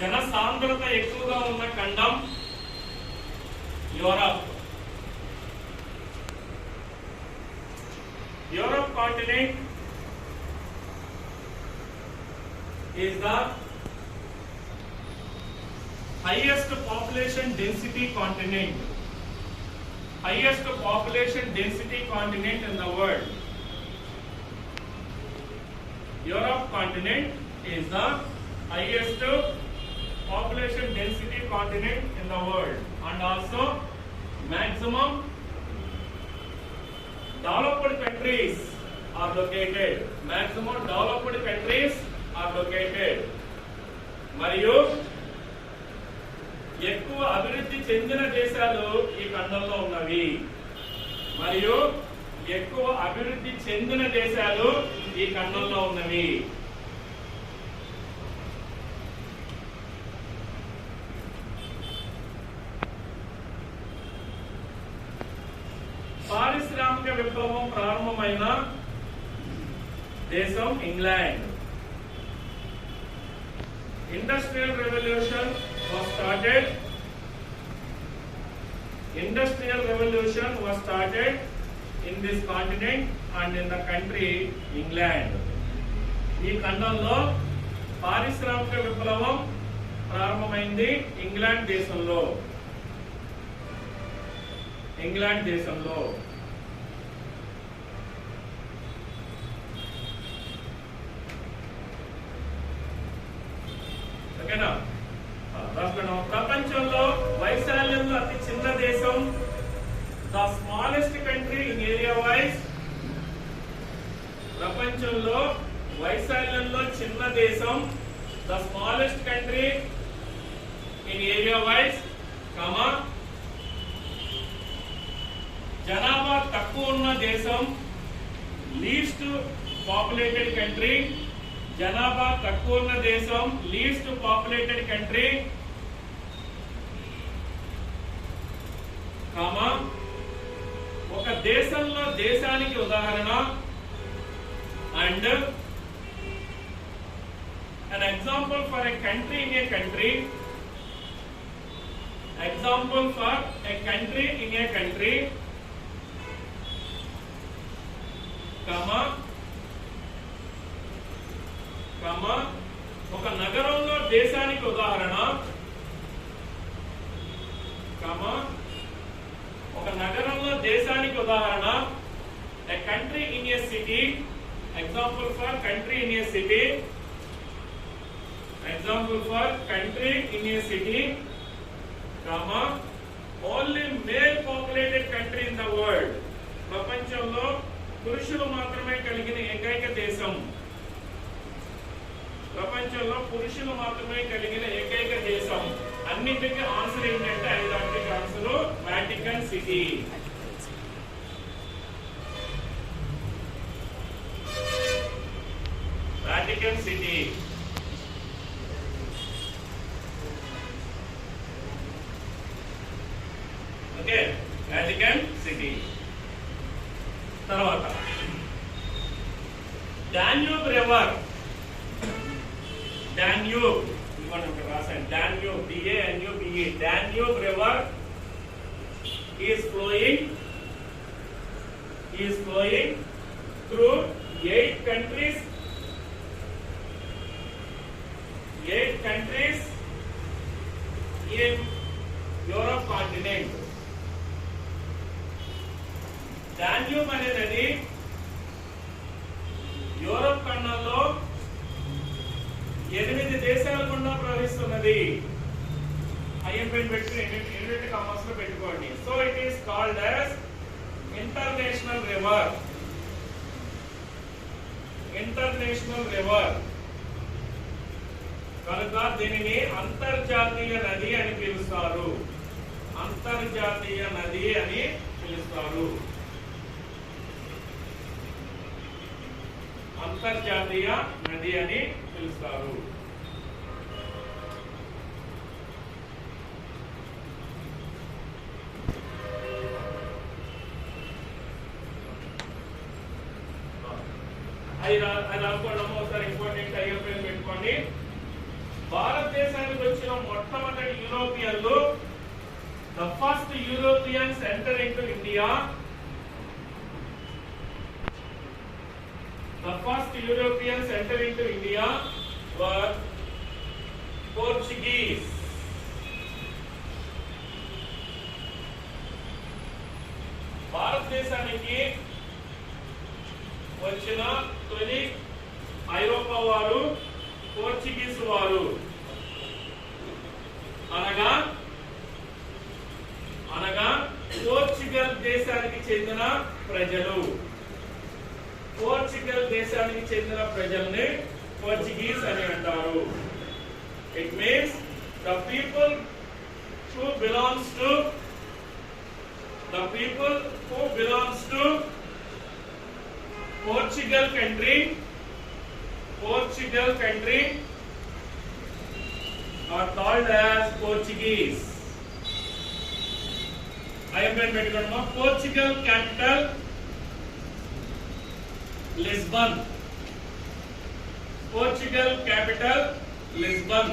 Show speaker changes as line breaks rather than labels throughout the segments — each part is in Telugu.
జన సాంద్రత ఎక్కువగా ఉన్న ఖండం Europe. Europe continent is the highest population density continent. Highest population density continent in the world. Europe continent is the highest population density continent in the world, and also maximum developed countries are located. Maximum developed countries are located. మరియు ఎక్కువ అభివృద్ధి చెందిన దేశాలు ఈ ఖండంలో ఉన్నవి. మరియు ఎక్కువ అభివృద్ధి చెందిన దేశాలు ఈ ఖండంలో ఉన్నవి. పారిశ్రామిక విప్లవం ప్రారంభమైన దేశం England. Industrial revolution was started. Industrial revolution was started in this continent and in the country England. ఈ ఖండంలో పారిశ్రామిక విప్లవం ప్రారంభమైంది ఇంగ్లాండ్ దేశంలో. ఇంగ్లాండ్ దేశంలో ప్రపంచంలో వైశాల్యంలో అతి చిన్న దేశం, the smallest country in area wise. ప్రపంచంలో వైశాల్యంలో చిన్న దేశం, the smallest country in area wise, జనాభా తక్కువ ఉన్న దేశం, లీస్ట్ పాపులేటెడ్ కంట్రీ. జనాభా తక్కువ ఉన్న దేశం, లీస్ట్ పాపులేటెడ్ కంట్రీ, ఒక దేశంలో దేశానికి ఉదాహరణ, and an example for a country in a country. Example for a country in a country, ఒక నగరంలో దేశానికి ఉదాహరణ, ఒక నగరంలో దేశానికి ఉదాహరణ, a country in a city. Example for country in a city. Example for country in a city, only male populated country in the world. ప్రపంచంలో పురుషులు మాత్రమే కలిగిన ఏకైక దేశం. ప్రపంచంలో పురుషులు మాత్రమే కలిగిన ఏకైక దేశం. అన్నిటికీ ఆన్సర్ ఏంటంటే ఐదాంటికి answer Vatican city. Vatican city. Okay, Vatican city. తర్వాత డాన్యూబ్ రివర్. డాన్యూబ్ రాసాను, Danube, DANUBE. Danube river is flowing through 8 countries in Europe continent. Danube అనే నది యూరప్ ఖండంలో 8 దేశాల గుండా ప్రవహిస్తున్నది. ఐఎంపీ పెట్టుకుని కామర్స్ లో పెట్టుకోండి. So it is called as international river. International river కనుక దీనిని అంతర్జాతీయ నది అని పిలుస్తారు. అంతర్జాతీయ నది అని పిలుస్తారు. అంతర్జాతీయ నది అని పిలుస్తారు. అది రాసుకోవడం ఒకసారి ఇంపార్టెంట్ అయ్యే పేరు పెట్టుకోండి. భారతదేశానికి వచ్చిన మొట్టమొదటి యూరోపియన్లు, the first Europeans enter into India, the first Europeans enter into India were Portuguese. భారతదేశానికి వచ్చిన తొలి ఐరోపా వారు పోర్చుగీస్ వారు. అనగా పోర్చుగల్ దేశానికి చెందిన ప్రజలు. పోర్చుగల్ దేశానికి చెందిన ప్రజల్ని పోర్చుగీస్ అని అంటారు. It means the people who belongs to Portugal country are called as Portuguese. I am going to mention Portugal capital Lisbon. Portugal capital Lisbon.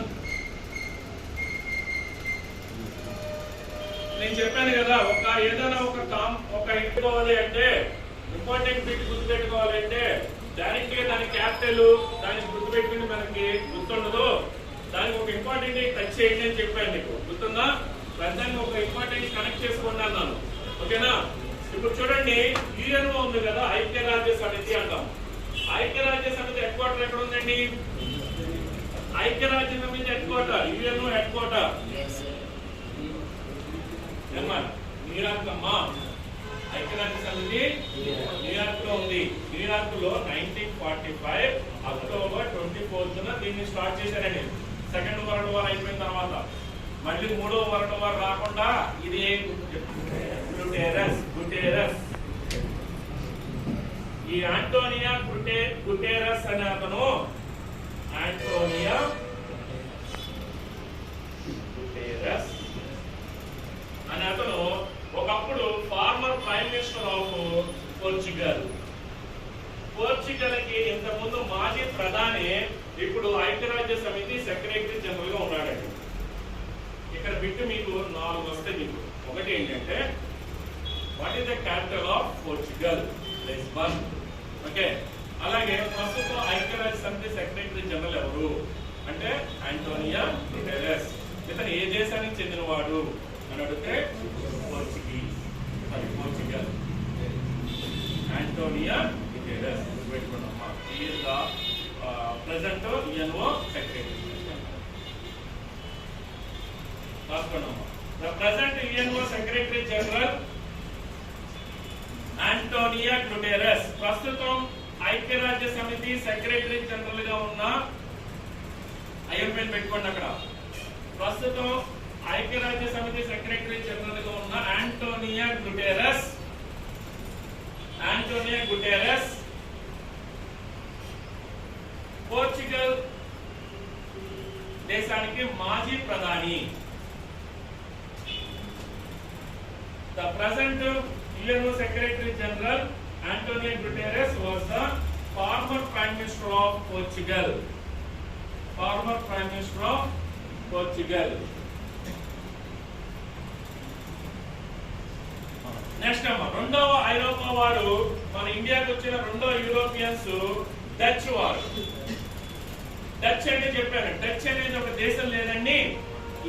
నేను చెప్పాను కదా, ఏదైనా ఒక పెట్టుకోవాలి అంటే, ఇంపార్టెంట్ బిట్ గుర్తుపెట్టుకోవాలి అంటే డైరెక్ట్ గా దాని క్యాపిటల్ దానికి గుర్తుపెట్టుకుని మనకి గుర్తుండదు. దానికి ఒక ఇంపార్టెంట్ టచ్ చేయండి అని చెప్పాను నీకు, గుర్తుందా? దాన్ని ఒక ఇంపార్టెంట్ కనెక్ట్ చేసుకుని అన్నాను. ఓకేనా? ఇప్పుడు చూడండి, యుఎన్ఓ ఉంది కదా, ఐక్యరాజ్య సమితి అంటాం. ఐక్యరాజ్య సమితి హెడ్ క్వార్టర్ ఎక్కడ ఉందండి? ఐక్యరాజ్య సమితి head quarter, UNO head quarter New York అమ్మా. ఐక్యరాజ్య సమితి న్యూయార్క్ లో ఉంది. న్యూయార్క్ లో 1945 అక్టోబర్ 24న దీన్ని స్టార్ట్ చేశారండి. సెకండ్ వరల్డ్ వార్ అయిపోయిన తర్వాత మళ్ళీ మూడో వరల్డ్ వార్ రాకుండా ఇది గుటెరస్ ఈ ఆంటోనియో గుటెరస్ అనే అతను, ఆంటోనియో గుటెరస్ అనే అతను ఒకప్పుడు farmer prime minister of Portugal. Portugal కి ఇంతకుముందు మాజీ ప్రధాని, ఇప్పుడు ఐక్యరాజ్య సమితి సెక్రటరీ జనరల్ గా ఉన్నాడండి. ఇక్కడ బిట్టు మీకు 4 వస్తాయి మీకు. ఒకటి ఏంటంటే, what is the capital of Portugal? Lisbon. Okay. అలాగే ప్రస్తుతం ఐక్యరాజ్య సమితి సెక్రటరీ జనరల్ ఎవరు అంటే ఆంటోనియో గుటెరస్. ఇతను ఏ దేశానికి చెందినవాడు అని అడిగితే పోర్చుగీస్. అది పోర్చుగల్. ఆంటోనియో గుటెరస్ పెట్టుకున్నామా. ఈ ప్రెసెంట్ యుఎన్ఓ సెక్రటరీ. రాసుకున్నామా. The present UNO secretary general Antonio Guterres. ప్రస్తుతం ఐక్యరాజ్య సమితి సెక్రటరీ జనరల్ గా ఉన్న, ఐఎంఎన్ పెట్టుకోండి అక్కడ. ప్రస్తుతం ఐక్యరాజ్య సమితి సెక్రటరీ జనరల్ గా ఉన్న Antonio Guterres. Antonio Guterres Portugal దేశానికి మాజీ ప్రధాని. The present UNO Secretary General Antonio Guterres was the former Prime Minister of Portugal. Former Prime Minister of Portugal. Next అమ్మ, రెండవ ఐరోపా వారు మన ఇండియాకి వచ్చిన రెండో యూరోపియన్స్ డచ్ వారు. డచ్ అంటే చెప్పాను, డచ్ అనేది ఒక దేశం లేదండి.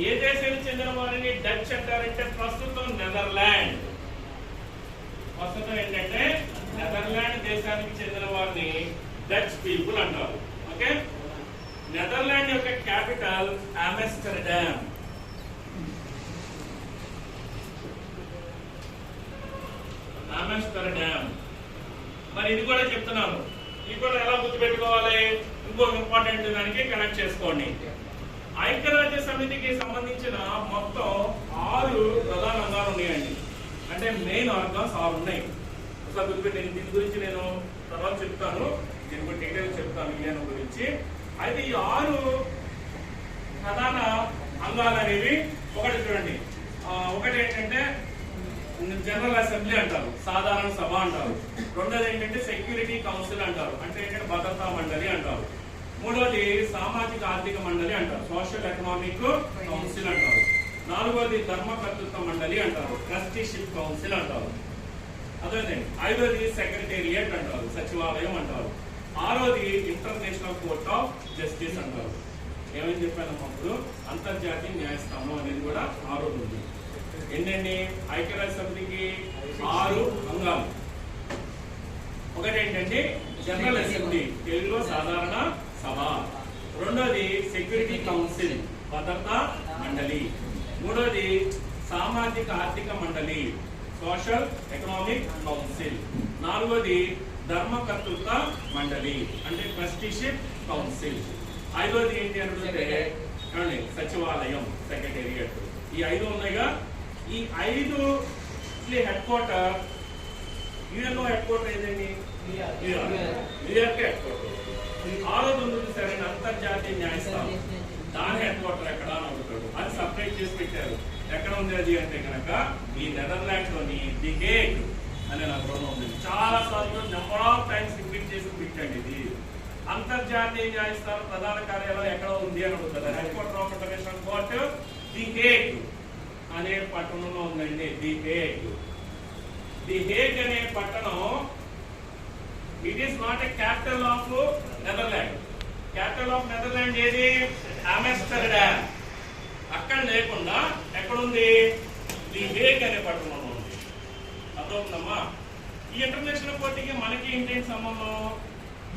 ఏ దేశానికి చెందిన వారిని డచ్ అంటారంటే ప్రస్తుతం నెదర్లాండ్. ప్రస్తుతం ఏంటంటే నెదర్లాండ్ దేశానికి చెందిన వారిని డచ్ పీపుల్ అంటారు. ఓకే. నెదర్లాండ్ యొక్క క్యాపిటల్ ఆమ్స్టర్డామ్. ఆమ్స్టర్డామ్. మరి ఇది కూడా చెప్తున్నాను, ఇది కూడా ఎలా గుర్తుపెట్టుకోవాలి? ఇంకో ఇంపార్టెంట్ దానికి కనెక్ట్ చేసుకోండి. ఐక్యరాజ్య సమితికి సంబంధించిన మొత్తం 6 ప్రధాన అంగాలు ఉన్నాయండి. అంటే మెయిన్ ఆర్గాన్స్ 6 ఉన్నాయి. ఒకసారి గుర్తుపెట్టి, దీని గురించి నేను తర్వాత చెప్తాను, దీని గురించి డీటెయిల్స్ చెప్తాను యుఎన్ గురించి. అయితే ఈ 6 ప్రధాన అంగాలు అనేవి, ఒకటి చూడండి, ఒకటి ఏంటంటే జనరల్ అసెంబ్లీ అంటారు, సాధారణ సభ అంటారు. రెండోది ఏంటంటే సెక్యూరిటీ కౌన్సిల్ అంటారు, అంటే ఏంటంటే భద్రతా మండలి అంటారు. మూడవది సామాజిక ఆర్థిక మండలి అంటారు, సోషల్ ఎకనామిక్ కౌన్సిల్ అంటారు. నాలుగవది ధర్మకర్తృత్వ మండలి అంటారు, ట్రస్టీషిప్ కౌన్సిల్ అంటారు. అదేంటండి. ఐదవది సెక్రటేరియట్ అంటారు, సచివాలయం అంటారు. ఆరోది ఇంటర్నేషనల్ కోర్ట్ ఆఫ్ జస్టిస్ అంటారు. ఏమని చెప్పానమ్మా అప్పుడు, అంతర్జాతీయ న్యాయస్థానం అనేది కూడా ఆరోది ఉంది. ఏంటండి, ఐక్యరాజ్య సమితికి 6 అంగాలు. ఒకటి ఏంటంటే జనరల్ అసెంబ్లీ, తెలుగులో సాధారణ సభ. రెండోది సెక్యూరిటీ కౌన్సిల్, భద్రతా మండలి. మూడోది సామాజిక ఆర్థిక మండలి, సోషల్ ఎకనామిక్ కౌన్సిల్. నాలుగోది ధర్మకర్తృత్వ మండలి అంటే ట్రస్టీషిప్ కౌన్సిల్. ఐదోది ఏంటి అంటే సచివాలయం, సెక్రటేరియట్. ఈ 5 ఉన్నాయిగా. ఈ 5 head quarter, UNO head quarter ఏదండి, న్యూయార్క్ హెడ్ క్వార్టర్. ఆరోది ఉంది సరే, అంతర్జాతీయ న్యాయస్థానం, దాని హెడ్ క్వార్టర్ ఎక్కడ అని అడుగుతాడు. అది సపరేట్ చేసి పెట్టారు. ఎక్కడ ఉంది అది అంటే కనుక ఈ నెదర్లాండ్స్ లోని ది హేగ్ అనే నగరంలో ఉంది. చాలా సార్లు నెంబర్ ఆఫ్ టైమ్స్ రిపీట్ చేసి పెట్టండి. ఇది అంతర్జాతీయ న్యాయస్థానం ప్రధాన కార్యాలయం ఎక్కడ ఉంది అని అడుగుతారు. Head quarter of international court the Hague అనే పట్టణంలో ఉందండి. The Hague. ది హేగ్ అనే పట్టణం, it is not a capital of Netherland. Capital of Netherland ఏది, ఆమ్స్టర్డామ్. అక్కడ లేకుండా ఎక్కడుంది, ది హేగ్ అనే పట్టణంలో ఉంది. అర్థమవుతుందమ్మా. ఈ ఇంటర్నేషనల్ కోర్టుకి మనకి ఏంటి సంబంధం,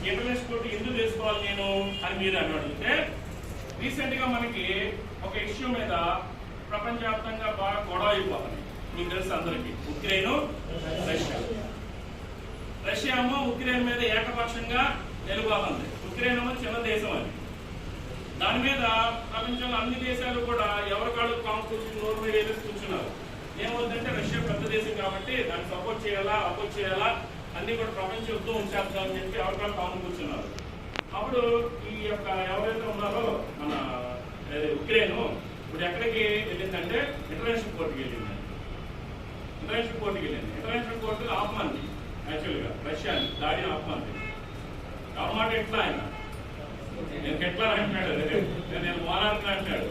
ఇంటర్నేషనల్ కోర్టు ఎందుకు చేసుకోవాలి నేను అని మీరు అని అడిగితే, రీసెంట్ గా మనకి ఒక ఇష్యూ మీద ప్రపంచవ్యాప్తంగా బాగా గొడవ అయిపోతుంది. మీకు తెలుసు అందరికి, ఉక్రెయిన్ రష్యా. రష్యా ఏమో ఉక్రెయిన్ మీద ఏకపక్షంగా నిలబడుతుంది. ఉక్రెయిన్ ఏమో చిన్న దేశం అది. దాని మీద ప్రపంచంలో అన్ని దేశాలు కూడా ఎవరికాళ్ళు కాంపిటీషన్ నోరు మీద కూర్చున్నారు. ఏమవుతుందంటే రష్యా పెద్ద దేశం కాబట్టి దాన్ని సపోర్ట్ చేయాలా, అపోజ్ చేయాలా, అన్ని కూడా ప్రపంచ యుద్ధం ఉంచేద్దామని చెప్పి ఎవరికాళ్ళు కాము కూర్చున్నారు. అప్పుడు ఈ యొక్క ఎవరైతే ఉన్నారో మన ఉక్రెయిన్ ఇప్పుడు ఎక్కడికి వెళ్ళిందంటే ఇంటర్నేషనల్ కోర్టుకి వెళ్ళింది. ఇంటర్నేషనల్ కోర్టుకి వెళ్ళింది. ఇంటర్నేషనల్ కోర్టు ఆపమంది, యాక్చువల్గా రష్యాని దాడిని ఆపమంది. అన్నమాట ఎట్లా ఆయన, నేను ఎట్లా అంటున్నాడు, నేను వారానికి అంటున్నాడు.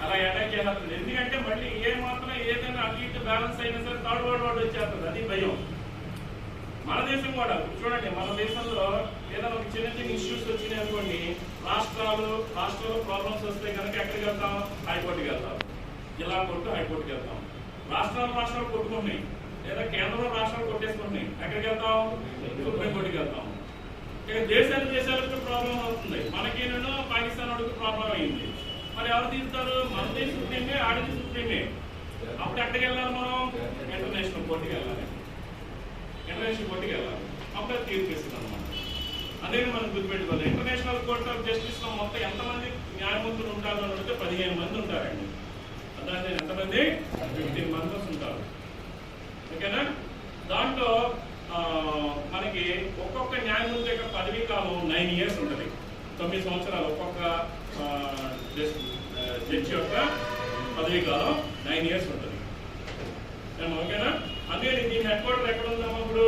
అలా అటాక్ చేస్తుంది. ఎందుకంటే మళ్ళీ ఏ మాత్రం ఏదైనా అటు ఇటు బ్యాలెన్స్ అయినా సరే థర్డ్ వరల్డ్ వార్ వచ్చేస్తుంది. అది భయం. మన దేశం కూడా చూడండి, మన దేశంలో ఏదైనా ఒక చిన్న చిన్న ఇష్యూస్ వచ్చినాయి అనుకోండి, రాష్ట్రాలు ప్రాబ్లమ్స్ వస్తే కనుక ఎక్కడికి వెళ్తాం, హైకోర్టుకి వెళ్తాం. జిల్లా కోర్టు, హైకోర్టుకి వెళ్తాం. రాష్ట్రాలు కొట్టుకుంటున్నాయి, లేదా కేంద్రంలో రాష్ట్రాలు కొట్టేసుకుంటున్నాయి, ఎక్కడికి వెళ్తాం, సుప్రీంకోర్టుకి వెళ్తాం. ఇక దేశాలకు ప్రాబ్లం అవుతుంది. మనకి పాకిస్తాన్ వాడికి ప్రాబ్లం అయింది. మరి ఎవరు తీరుతారు, మనది సుప్రీమే, ఆడిది సుప్రీమే. అప్పుడు ఎక్కడికి వెళ్ళాలి మనం, ఇంటర్నేషనల్ కోర్టుకి వెళ్ళాలి. ఇంటర్నేషనల్ కోర్టుకి వెళ్ళాలి, అప్పుడు తీర్పు ఇస్తుంది అనమాట. అదే మనం గుర్తుపెట్టుకోవాలి. ఇంటర్నేషనల్ కోర్ట్ ఆఫ్ జస్టిస్ లో మొత్తం ఎంతమంది న్యాయమూర్తులు ఉంటారు అని అడిగితే 15 మంది ఉంటారండి. అదే ఎంతమంది, 15 మెంబర్స్ ఉంటారు. ఓకేనా. దాంట్లో మనకి ఒక్కొక్క న్యాయమూర్తి యొక్క పదవీ కాలం 9 years ఉంటుంది. 9 సంవత్సరాలు ఒక్కొక్క జడ్జి యొక్క పదవీ కాలం 9 years ఉంటుంది. ఓకేనా. అదే దీని హెడ్ క్వార్టర్ ఎక్కడ ఉందమ్మా, ఇప్పుడు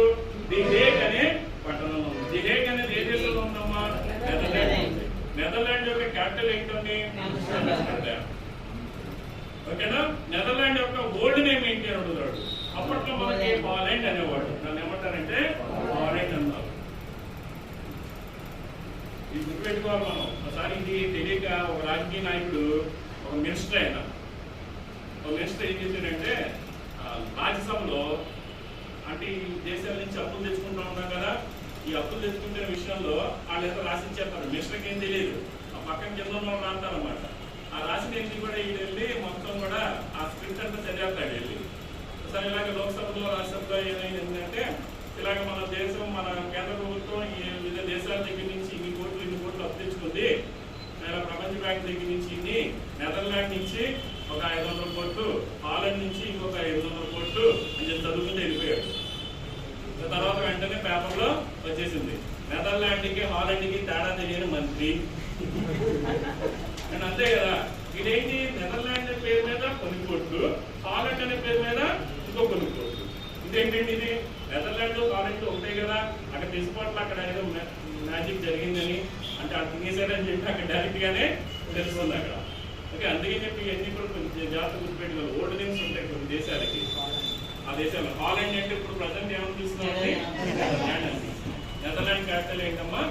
ది హేగ్ అనే పట్టణంలో ఉంది. ది హేగ్ అనేది ఏ దేశంలో ఉందమ్మా, నెదర్లాండ్ ఉంది. నెదర్లాండ్ యొక్క క్యాపిటల్ ఏంటండి, ఆమ్స్టర్డామ్. ఓకేనా. నెదర్లాండ్ యొక్క ఓల్డ్ నేమ్ ఏంటి అని అడుగుతాడు. అప్పట్లో మనకి హాలండ్ అనేవాడు. దాన్ని ఏమంటారంటే హాలండ్ అన్నారు. ఇది గుర్తుపెట్టుకోవాలి మనం. ఒకసారి ఇది తెలియక ఒక రాజకీయ నాయకుడు, ఒక మినిస్టర్ అయినా, ఒక మినిస్టర్ ఏం చేశాడంటే రాజ్యసభలో, అంటే ఈ దేశాల నుంచి అప్పులు తెచ్చుకుంటూ ఉంటాం కదా, ఈ అప్పులు తెచ్చుకుంటున్న విషయంలో వాళ్ళు ఏదో రాసిచ్చేస్తారు. మినిస్టర్కి ఏం తెలియదు, ఆ పక్కన కింద ఉన్న రాస్తారనమాట. ఆ రాసిన ఏంటి కూడా వీళ్ళు వెళ్ళి మొత్తం కూడా ఆ స్క్రిప్ట్ అంతా చదివేస్తాడు వెళ్ళి. సరే ఇలాగ లోక్సభలో, రాజ్యసభలో ఏమైంది ఏంటంటే, ఇలాగ మన దేశం, మన కేంద్ర ప్రభుత్వం ఈ వివిధ దేశాల దగ్గర నుంచి ఇన్ని కోట్లు అప్పు తెచ్చుకుంది, ఇలా ప్రపంచ బ్యాంక్ దగ్గర నుంచి ఇన్ని, నెదర్లాండ్ నుంచి ఒక 500 కోట్లు, హాలండ్ నుంచి ఇంకొక 500 కోట్లు అని చెప్పి చదువుకుంటూ వెళ్ళిపోయాడు. తర్వాత వెంటనే పేపర్లో వచ్చేసింది, నెదర్లాండ్కి హాలండ్కి తేడా తెలియని మంత్రి. అండ్ అంతే కదా. ఇదేంటి, నెదర్లాండ్ పేరు మీద కొన్ని కోట్లు, హాలండ్ అనే పేరు మీద ఇంకో కొన్ని కోట్లు. ఇదేంటండి ఇది, నెదర్లాండ్ హాలండ్ ఒకటే కదా. అక్కడ తీసుకోవట్ల అక్కడ ఏదో మ్యాజిక్ జరిగిందని అంటే అది తినేసాడని చెప్పి అక్కడ డైరెక్ట్ గానే తెలుస్తుంది అక్కడ. ఓకే, అందుకని చెప్పి ఇవన్నీ కూడా కొంచెం జాగ్రత్త గుర్తుపెట్టుకోవాలి. ఓల్డ్ నేమ్స్ ఉంటాయి కొన్ని దేశాలకి. ఆ దేశాలు హాలండ్ అంటే ఇప్పుడు ప్రజెంట్ ఏమని చూస్తున్నామండి, నెదర్లాండ్ అండి. నెదర్లాండ్ క్యాపిటల్ ఏంటమ్మా,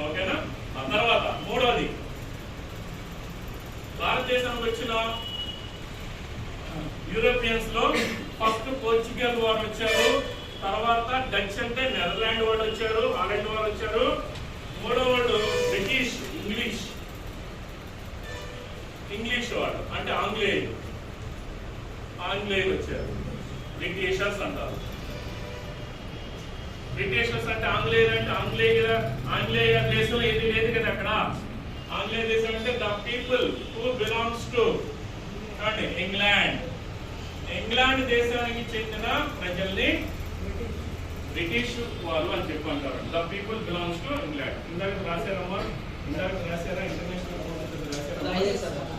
ఓకేనా. ఆ తర్వాత మూడవది, భారతదేశానికి వచ్చిన యూరోపియన్స్ లో ఫస్ట్ పోర్చుగల్ వారు వచ్చారు, తర్వాత డచ్ అంటే నెదర్లాండ్ వాళ్ళు వచ్చారు, హాలండ్ వాళ్ళు వచ్చారు, మూడో వాళ్ళు బ్రిటిష్ ఇంగ్లీష్ వాళ్ళు అంటే ఆంగ్లేయులు వచ్చారు. బ్రిటిషర్స్ అంటారు. బ్రిటిషర్స్ అంటే ఆంగ్లేయులు అంటే ఆంగ్లేయ దేశం ఏది లేదు కదా అక్కడ. ఆంగ్లేయ దేశం అంటే the people who belongs to అంటే ఇంగ్లాండ్ దేశానికి చెందిన ప్రజల్ని బ్రిటిష్ వాళ్ళు అని చెప్పి అంటారు. The people belongs to England. ఇందాక రాశారమ్మా, రాశారా? ఇంటర్నేషనల్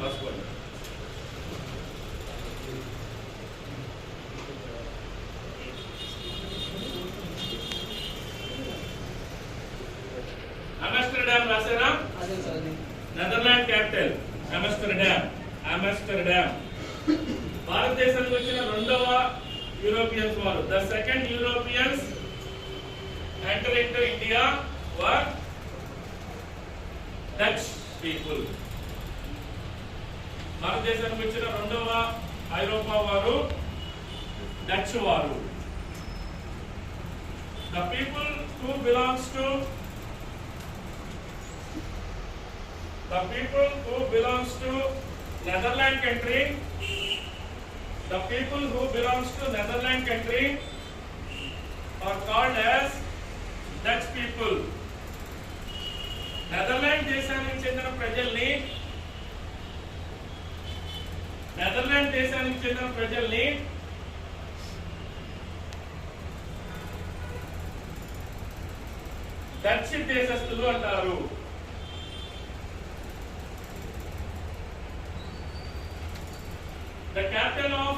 రాసుకోండి. ఆమ్స్టర్డామ్ రాశారా? Netherland capital Amsterdam. భారతదేశానికి వచ్చిన రెండవ యూరోపియన్స్ వారు, the second Europeans enter into India were Dutch people. భారతదేశానికి వచ్చిన రెండవ ఐరోపా వారు డచ్ వారు. The people who belongs to Netherlands country, the people who belongs to Netherlands country are called as Dutch people. Netherland దేశానికి చెందిన ప్రజల్ని డచ్ దేశస్థులు అంటారు. The capital of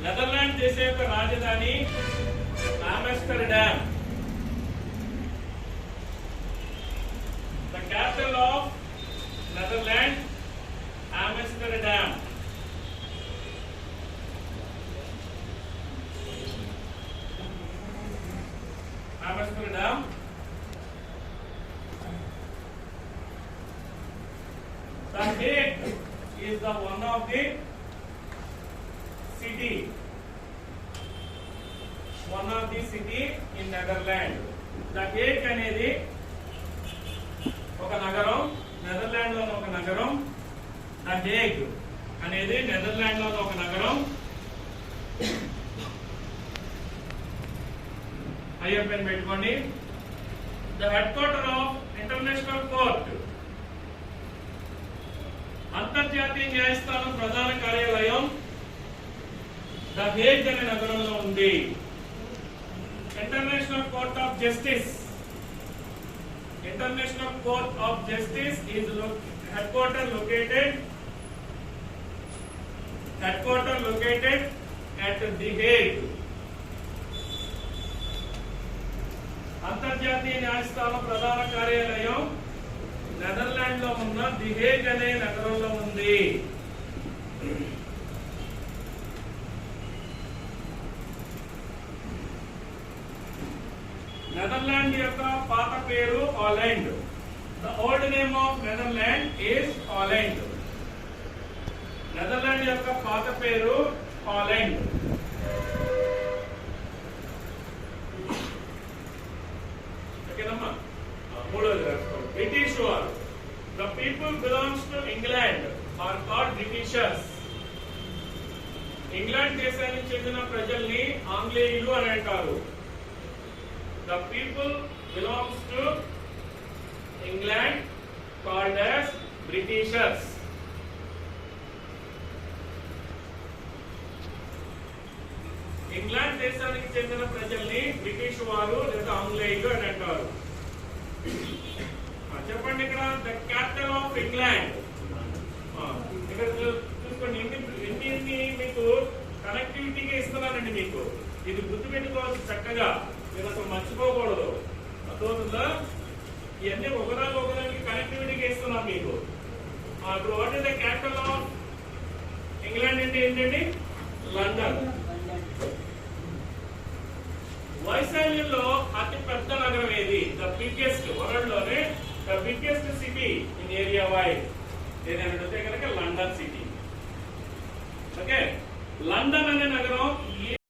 నెదర్లాండ్ దేశ యొక్క రాజధాని Amsterdam. The capital of Netherlands Amsterdam. The Hague is the one of the city in Netherlands. The Hague అనేది ఒక నగరం, నెదర్లాండ్ లోని ఒక నగరం. The Hague అనేది నెదర్లాండ్ లోని ఒక నగరం. అయ్యో పెన్ పెట్టుకోండి. The headquarter of International Court, అంతర్జాతీయ న్యాయస్థానం ప్రధాన కార్యాలయం ద హేగ్ అనే నగరంలో ఉంది. International court of justice is headquarter located at The Hague. అంతర్జాతీయ న్యాయస్థానం ప్రధాన కార్యాలయం నెదర్లాండ్ లో ఉన్న ది హేగ్ అనే నగరంలో ఉంది. నెదర్లాండ్ యొక్క పాత పేరు Holland. The old name of Netherland is Holland. Netherland యొక్క పాత పేరు హాలండ్. ఓకేనమ్మా. మూడోది రాసుకోండి. బ్రిటిష్ వారు, the people belongs to England are called Britishers. England దేశానికి చెందిన ప్రజల్ని ఆంగ్లేయులు అని అంటారు. The people belongs to England called as Britishers. England దేశానికి చెందిన ప్రజల్ని బ్రిటిష్ వారు లేదా ఆంగ్లేయులు అని అంటారు. చెప్పండి ఇక్కడ ద క్యాపిటల్ ఆఫ్ ఇంగ్లాండ్. ఇక్కడ చూసుకోండి, ఎన్ని మీకు కనెక్టివిటీగా ఇస్తున్నానండి. మీకు ఇది గుర్తుపెట్టుకోవచ్చు చక్కగా. మీరు అసలు మర్చిపోకూడదు. అర్థమవుతుందా? ఇవన్నీ ఒకదానికి కనెక్టివిటీకి ఇస్తున్నాం మీకు. ఇప్పుడు what is the capital of England అంటే ఏంటండి? లండన్. వైశాల్యంలో అతి పెద్ద నగరం ఏది? ద బిగ్గెస్ట్, వరల్డ్ లోనే the biggest city in area wide ఏదైనా అడిగితే కనుక లండన్ సిటీ. ఓకే, లండన్ అనే నగరం